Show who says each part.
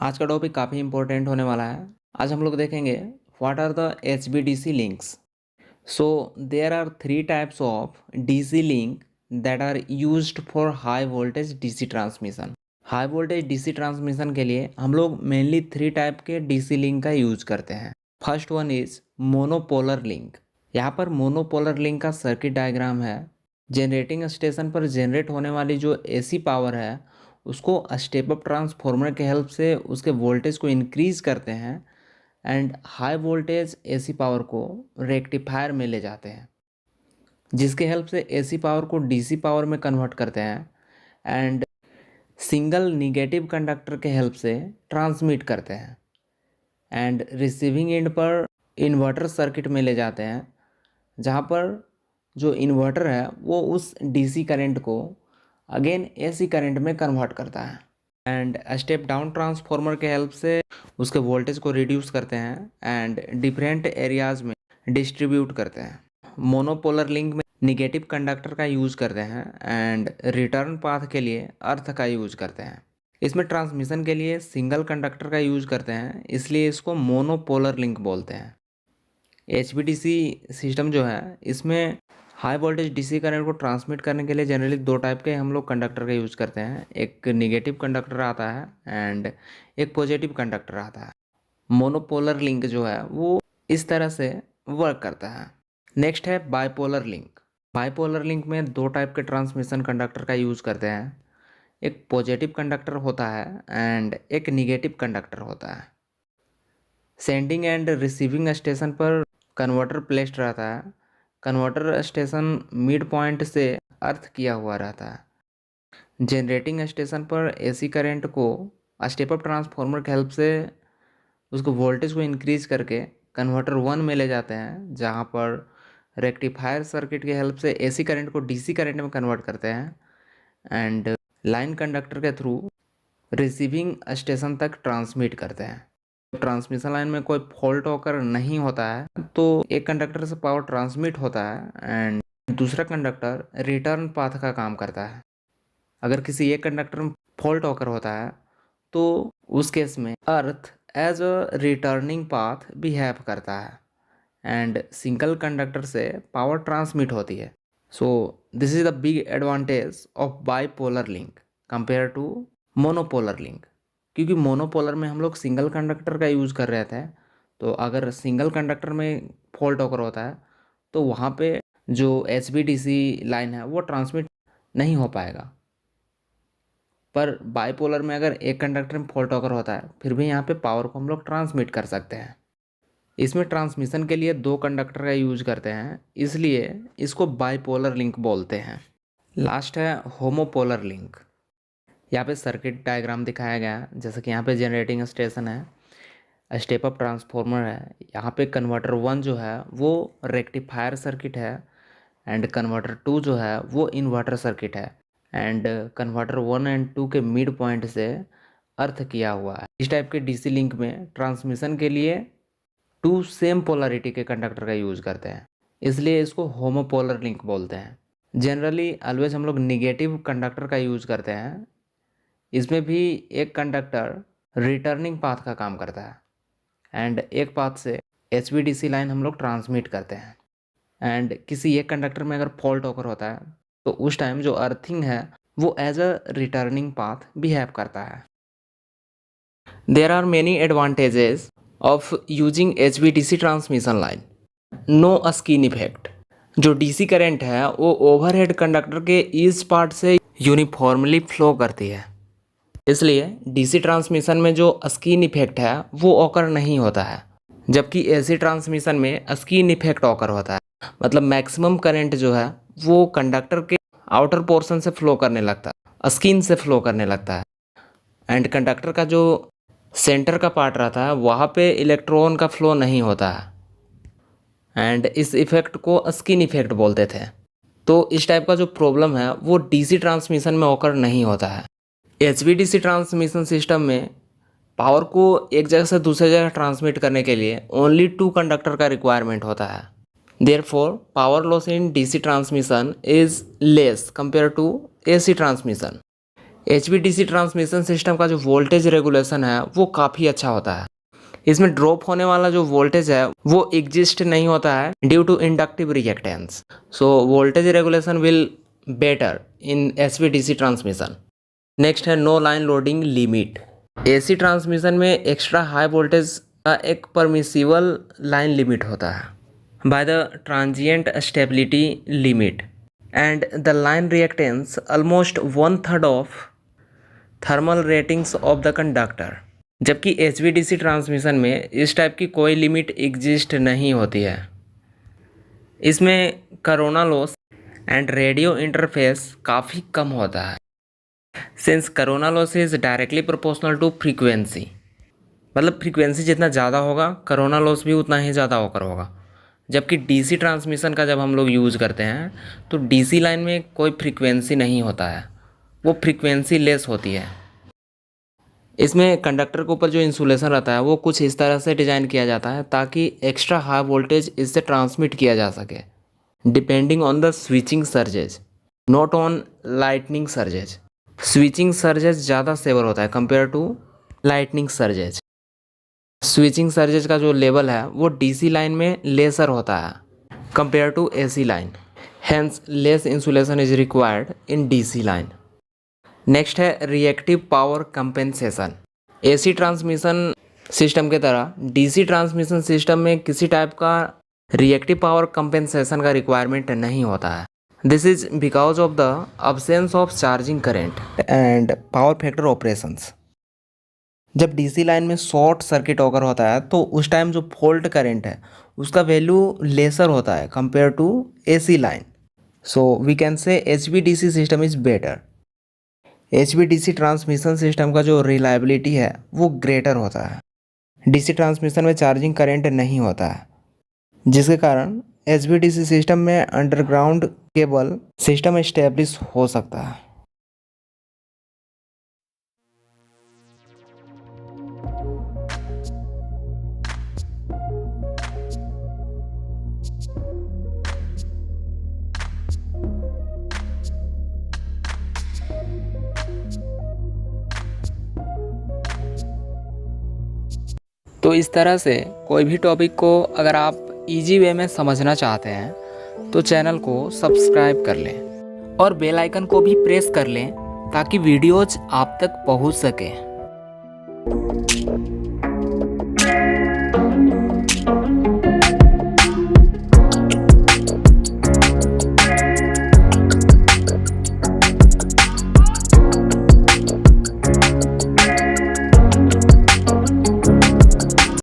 Speaker 1: आज का टॉपिक काफ़ी इम्पोर्टेंट होने वाला है। आज हम लोग देखेंगे what are the HVDC links. So there are 3 types of DC link that are used for high voltage DC transmission. High voltage DC transmission के लिए हम लोग मेनली 3 टाइप के DC लिंक का यूज़ करते हैं। First one is monopolar link. यहाँ पर मोनोपोलर लिंक का सर्किट डायग्राम है। जनरेटिंग स्टेशन पर जनरेट होने वाली जो AC पावर है उसको स्टेप अप ट्रांसफार्मर के हेल्प से उसके वोल्टेज को इंक्रीज़ करते हैं and high voltage AC power को रेक्टिफायर में ले जाते हैं, जिसके हेल्प से AC पावर को DC पावर में कन्वर्ट करते हैं एंड सिंगल निगेटिव कंडक्टर के हेल्प से ट्रांसमिट करते हैं एंड रिसीविंग एंड पर इन्वर्टर सर्किट में ले जाते हैं, जहाँ पर जो इन्वर्टर है वो उस DC करंट को अगेन AC करंट में कन्वर्ट करता है एंड स्टेप डाउन ट्रांसफार्मर के हेल्प से उसके वोल्टेज को रिड्यूस करते हैं एंड डिफरेंट एरियाज में डिस्ट्रीब्यूट करते हैं। मोनोपोलर लिंक में निगेटिव कंडक्टर का यूज़ करते हैं एंड रिटर्न पाथ के लिए अर्थ का यूज़ करते हैं। इसमें ट्रांसमिशन के लिए सिंगल कंडक्टर का यूज़ करते हैं, इसलिए इसको मोनोपोलर लिंक बोलते हैं। HVDC सिस्टम जो है इसमें हाई वोल्टेज DC करंट को ट्रांसमिट करने के लिए जनरली 2 टाइप के हम लोग कंडक्टर का यूज़ करते हैं। एक निगेटिव कंडक्टर आता है एंड एक पॉजिटिव कंडक्टर आता है। मोनोपोलर लिंक जो है वो इस तरह से वर्क करता है। नेक्स्ट है बाइपोलर लिंक। बाइपोलर लिंक में 2 टाइप के ट्रांसमिशन कंडक्टर का यूज़ करते हैं। एक पॉजिटिव कंडक्टर होता है एंड एक निगेटिव कंडक्टर होता है। सेंडिंग एंड रिसीविंग स्टेशन पर कन्वर्टर प्लेस्ड रहता है। कन्वर्टर स्टेशन मिड पॉइंट से अर्थ किया हुआ रहता है। जनरेटिंग स्टेशन पर AC करंट को स्टेप अप ट्रांसफार्मर के हेल्प से उसको वोल्टेज को इंक्रीज करके कन्वर्टर 1 में ले जाते हैं, जहाँ पर रेक्टिफायर सर्किट के हेल्प से AC करंट को DC करंट में कन्वर्ट करते हैं एंड लाइन कंडक्टर के थ्रू रिसीविंग स्टेशन तक ट्रांसमिट करते हैं। ट्रांसमिशन लाइन में कोई फॉल्ट होकर नहीं होता है तो एक कंडक्टर से पावर ट्रांसमिट होता है एंड दूसरा कंडक्टर रिटर्न पाथ का काम करता है। अगर किसी एक कंडक्टर में फॉल्ट होकर होता है तो उस केस में earth as a returning path behave करता है एंड सिंगल कंडक्टर से पावर ट्रांसमिट होती है। So this is the big advantage of bipolar link compare to monopolar link. क्योंकि मोनोपोलर में हम लोग सिंगल कंडक्टर का यूज़ कर रहे थे, तो अगर सिंगल कंडक्टर में फॉल्ट होकर होता है तो वहाँ पे जो HVDC लाइन है वो ट्रांसमिट नहीं हो पाएगा। पर बाईपोलर में अगर एक कंडक्टर में फॉल्ट होकर होता है फिर भी यहाँ पे पावर को हम लोग ट्रांसमिट कर सकते हैं। इसमें ट्रांसमिशन के लिए 2 कंडक्टर का यूज करते हैं, इसलिए इसको बाईपोलर लिंक बोलते हैं। लास्ट है होमोपोलर लिंक। यहाँ पे सर्किट डायग्राम दिखाया गया है, जैसे कि यहाँ पे जनरेटिंग स्टेशन है, स्टेप अप ट्रांसफार्मर है, यहाँ पे कन्वर्टर 1 जो है वो रेक्टिफायर सर्किट है एंड कन्वर्टर 2 जो है वो इन्वर्टर सर्किट है एंड कन्वर्टर 1 एंड 2 के मिड पॉइंट से अर्थ किया हुआ है। इस टाइप के DC लिंक में ट्रांसमिशन के लिए 2 सेम पोलरिटी के कंडक्टर का यूज़ करते हैं, इसलिए इसको होमोपोलर लिंक बोलते हैं। जनरली ऑलवेज हम लोग निगेटिव कंडक्टर का यूज़ करते हैं। इसमें भी एक कंडक्टर रिटर्निंग पाथ का काम करता है एंड एक पाथ से HVDC लाइन हम लोग ट्रांसमिट करते हैं एंड किसी एक कंडक्टर में अगर फॉल्ट होकर होता है तो उस टाइम जो अर्थिंग है वो as a returning path behave करता है। There are many advantages of using HVDC transmission line. No skin effect. जो DC करंट है वो ओवरहेड कंडक्टर के ईच पार्ट से यूनिफॉर्मली फ्लो करती है, इसलिए DC ट्रांसमिशन में जो स्किन इफेक्ट है वो ऑकर नहीं होता है, जबकि AC ट्रांसमिशन में स्किन इफेक्ट ऑकर होता है। मतलब मैक्सिमम करंट जो है वो कंडक्टर के आउटर पोर्शन से फ्लो करने लगता है, स्किन से फ्लो करने लगता है एंड कंडक्टर का जो सेंटर का पार्ट रहता है वहाँ पे इलेक्ट्रॉन का फ्लो नहीं होता है एंड इस इफेक्ट को स्किन इफेक्ट बोलते थे। तो इस टाइप का जो प्रॉब्लम है वो DC ट्रांसमिशन में ऑकर नहीं होता है। HVDC ट्रांसमिशन सिस्टम में पावर को एक जगह से दूसरी जगह ट्रांसमिट करने के लिए ओनली 2 कंडक्टर का रिक्वायरमेंट होता है। Therefore power loss in DC transmission is less compare to AC transmission. HVDC transmission system का जो वोल्टेज रेगुलेशन है वो काफ़ी अच्छा होता है। इसमें ड्रॉप होने वाला जो वोल्टेज है वो एग्जिस्ट नहीं होता है due to inductive reactance. So voltage regulation will better in HVDC transmission. Next है no line loading limit. AC transmission में एक्स्ट्रा हाई वोल्टेज का एक परमिसिबल लाइन लिमिट होता है by the transient stability limit and the line reactance almost 1/3 of thermal ratings of the conductor. जबकि HVDC transmission में इस type की कोई लिमिट एग्जिस्ट नहीं होती है। इसमें corona loss and radio interface काफ़ी कम होता है since corona loss is directly proportional to frequency. मतलब फ्रीक्वेंसी जितना ज़्यादा होगा कोरोना लॉस भी उतना ही ज़्यादा होकर होगा। जबकि DC ट्रांसमिशन का जब हम लोग यूज़ करते हैं तो DC लाइन में कोई फ्रीक्वेंसी नहीं होता है, वो फ्रीक्वेंसी लेस होती है। इसमें कंडक्टर के ऊपर जो इंसुलेशन रहता है वो कुछ इस तरह से डिज़ाइन किया जाता है ताकि एक्स्ट्रा हाई वोल्टेज इससे ट्रांसमिट किया जा सके depending on the switching surges, not on lightning surges. Switching surges ज़्यादा सेवर होता है compare to lightning surges. Switching surges का जो लेवल है वो DC लाइन में लेसर होता है compare to AC line, hence less insulation is required in DC line. Next है reactive power compensation. AC transmission system के तरह DC ट्रांसमिशन सिस्टम में किसी टाइप का रिएक्टिव पावर कंपेंसेशन का रिक्वायरमेंट नहीं होता है। This is because of the absence of charging current and power factor operations. जब DC लाइन में शॉर्ट सर्किट ऑकर होता है तो उस टाइम जो फॉल्ट करंट है उसका वैल्यू लेसर होता है compare to AC line. So we can say HVDC system is better. HVDC transmission system का जो रिलायबिलिटी है वो ग्रेटर होता है। DC ट्रांसमिशन में चार्जिंग करंट नहीं होता है जिसके कारण HVDC सिस्टम में अंडरग्राउंड केबल सिस्टम एस्टेब्लिश हो सकता है। तो इस तरह से कोई भी टॉपिक को अगर आप इजी वे में समझना चाहते हैं तो चैनल को सब्सक्राइब कर लें और बेल आइकन को भी प्रेस कर लें ताकि वीडियोज आप तक पहुंच सके।